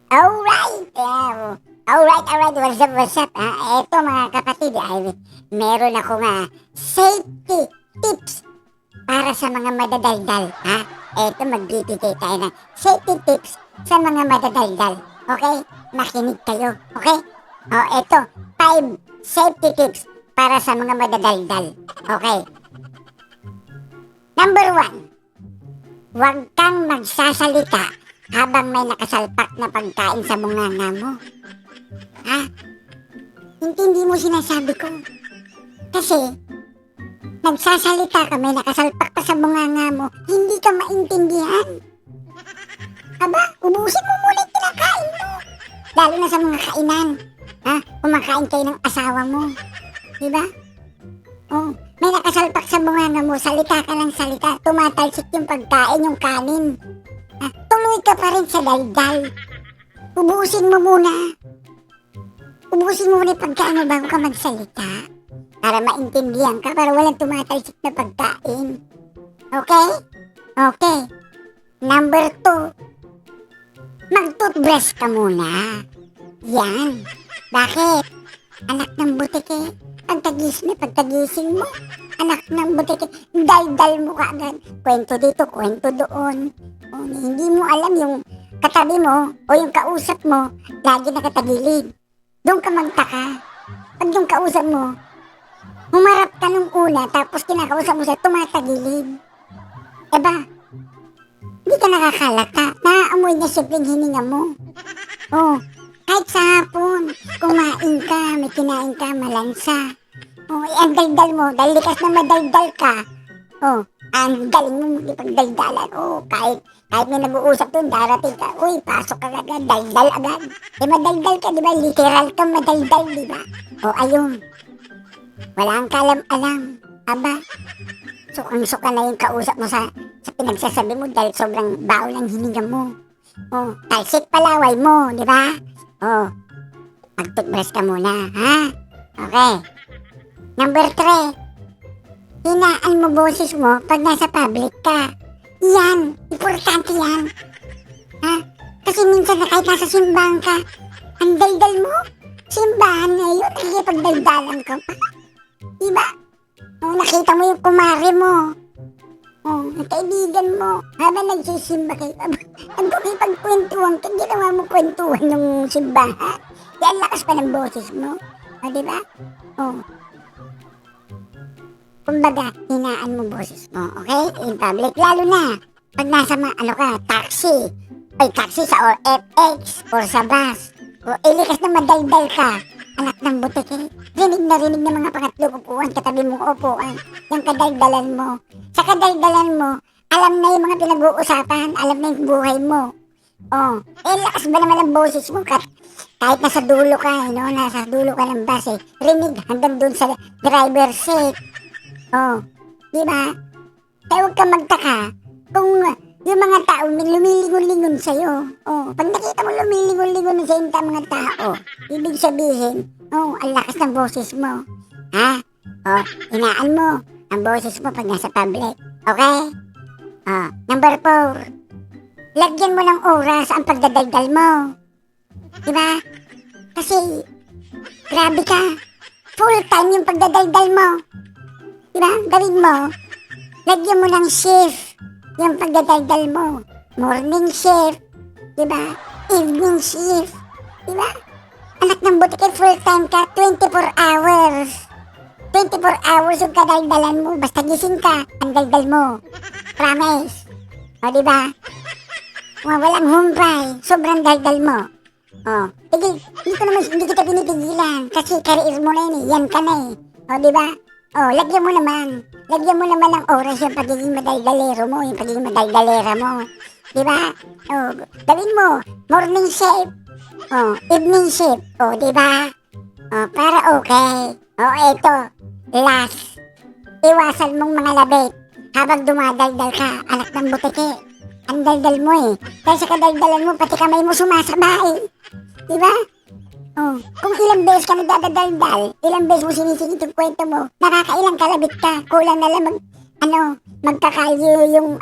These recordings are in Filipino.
Alright! Alright, what's up? Eto mga kapatid, ay meron akong safety tips para sa mga madadaldal. Eto, magbibigay tayo ng safety tips sa mga madadaldal. Okay? Makinig kayo. Okay? Eto, 5 safety tips para sa mga madadaldal. Okay? Number 1, huwag kang magsasalita habang may nakasalpak na pagkain sa bunganga mo. Intindi mo sinasabi ko. Kasi, nagsasalita ka, may nakasalpak pa sa bunganga mo, hindi ka maintindihan. Ubusin mo muna yung kinakain mo. Lalo na sa mga kainan. Kumakain kayo ng asawa mo. Diba? May nakasalpak sa bunganga mo, salita ka ng salita, tumatalsik yung pagkain, yung kanin. Tuloy ka pa rin sa daldal. Ubusin mo muna yung pagkain mo bago ka magsalita. Para maintindihan ka, para walang tumatalsik na pagkain. Okay? Okay. Number 2, mag-toothbrush ka muna. Yan. Bakit? Anak ng butike. Pagkagising mo, anak ng butike, daldal mo ka agad. Kwento dito, kwento doon. Hindi mo alam yung katabi mo o yung kausap mo, lagi nakatagilid. Doon ka magtaka. Pag yung kausap mo, humarap ka nung una, tapos kinakausap mo siya, tumatagilid. Hindi ka nakakalata. Naaamoy niya simpleng hininga mo. Kahit sa hapon, kumain ka, may kinain ka, malansa. Ang daldal mo, dahil likas na madaldal ka. Ang galing mo magipagdaldalan. Kahit may nag-uusap doon, darating ka, pasok ka agad, daldal agad. Madaldal ka, di ba? Literal ka madaldal, di ba? Ayun. Wala kang kalam-alam. Sukang-suka na yung kausap mo sa pinagsasabi mo dahil sobrang baho ng hininga mo. Talsik palaway mo, di ba? Mag-toothbrush ka muna, ha? Okay. Number 3, hinaan mo boses mo pag nasa public ka. Yan, importante yan. Kasi minsan na kahit nasa simbahan ka, ang daldal mo, simbahan na yun, nakikipagdaldalan ka pa. Diba? Nakita mo yung kumare mo. Ang kaibigan mo, habang nagsisimba kayo, nagkukipagkwentuhan ka, ginawa mo kwentuhan ng simbahan. Yan, lakas pa ng boses mo. Diba? Kumbaga, hinaan mo boses mo, okay? In public, lalo na pag nasa taxi sa FX or sa bus. Ilikas na madaldal ka, anak ng butike. Rinig na rinig ng mga pangatlo upuan, katabi mong upuan, yung kadaldalan mo. Sa kadaldalan mo, alam na yung mga pinag-uusapan, alam na yung buhay mo. Lakas ba naman ang boses mo? Kahit nasa dulo ka, nasa dulo ka ng bus, rinig hanggang dun sa driver seat. Diba? Kaya huwag ka magtaka kung yung mga tao lumilingon-lingon sa'yo. Pag nakita mo lumilingon-lingon sa yung mga tao, ibig sabihin, ang lakas ng boses mo. Hinaan mo ang boses mo pag nasa public. Okay? Number 4, lagyan mo ng oras ang pagdadaldal mo. Diba? Kasi, grabe ka. Full time yung pagdadaldal mo. Diba? Gawin mo. Lagyan mo ng shift yung pagdadaldal mo. Morning shift. Diba? Evening shift. Diba? Anak ng butike, full time ka, 24 hours. 24 hours yung kadaldalan mo. Basta gising ka, ang daldal mo. Promise. Diba? Walang humpay. Sobrang daldal mo. Hindi kita pinipigilan. Kasi career mo na yun. Yan ka na diba? Lagyan mo naman ng oras yung pagiging madaldalero mo, yung pagiging madaldalera mo. Diba? Gawin mo, morning shift, evening shift, diba? Para okay. Ito, last, iwasan mong mga labit habang dumadaldal ka, anak ng butike. Ang daldal mo Dahil sa kadaldalan mo, pati kamay mo sumasabay. Diba? Kung ilang beses ka nagdadaldal, ilang beses mo sinisingit yung kwento mo, nakakailang kalabit ka, kulang na lang magkakalyo yung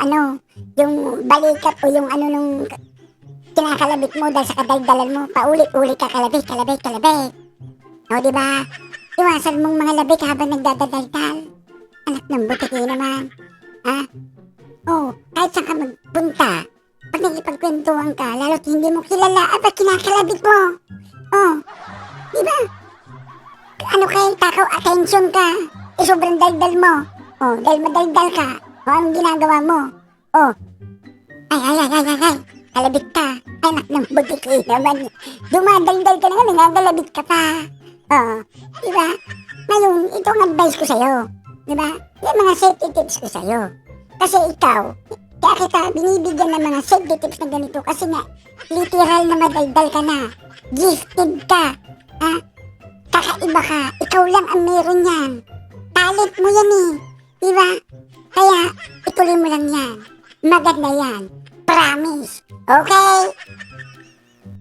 balikat o yung nung kinakalabit mo dahil sa kadaldalan mo, paulit-ulit ka kalabit. O, di ba? Iwasan mong mga labit habang nagdadaldal. Anak ng butiki naman. Ha? O, kahit saan ka magpunta, pag nagipagkwentuhan ka, lalo't hindi mo kilala, aba kinakalabit mo. O, di ba? Ano kayo, takaw attention ka. Sobrang daldal mo. O, dahil madaldal ka. O, anong ginagawa mo? O, ay. Kalabit ka. Ay, anak ng butiki naman. Dumadaldal ka na nga, nangagalabit ka pa. Oo. Diba? Ngayon, ito ang advice ko sa'yo. Diba? Yung mga safety tips ko sa'yo. Kasi ikaw, kaya kita binibigyan ng mga safety tips na ganito kasi nga, literal na madaldal ka na. Gifted ka. Ha? Kakaiba ka. Ikaw lang ang meron yan. Talent mo yan eh. Diba? Kaya, ituloy mo lang yan. Maganda yan. Promise. Okay?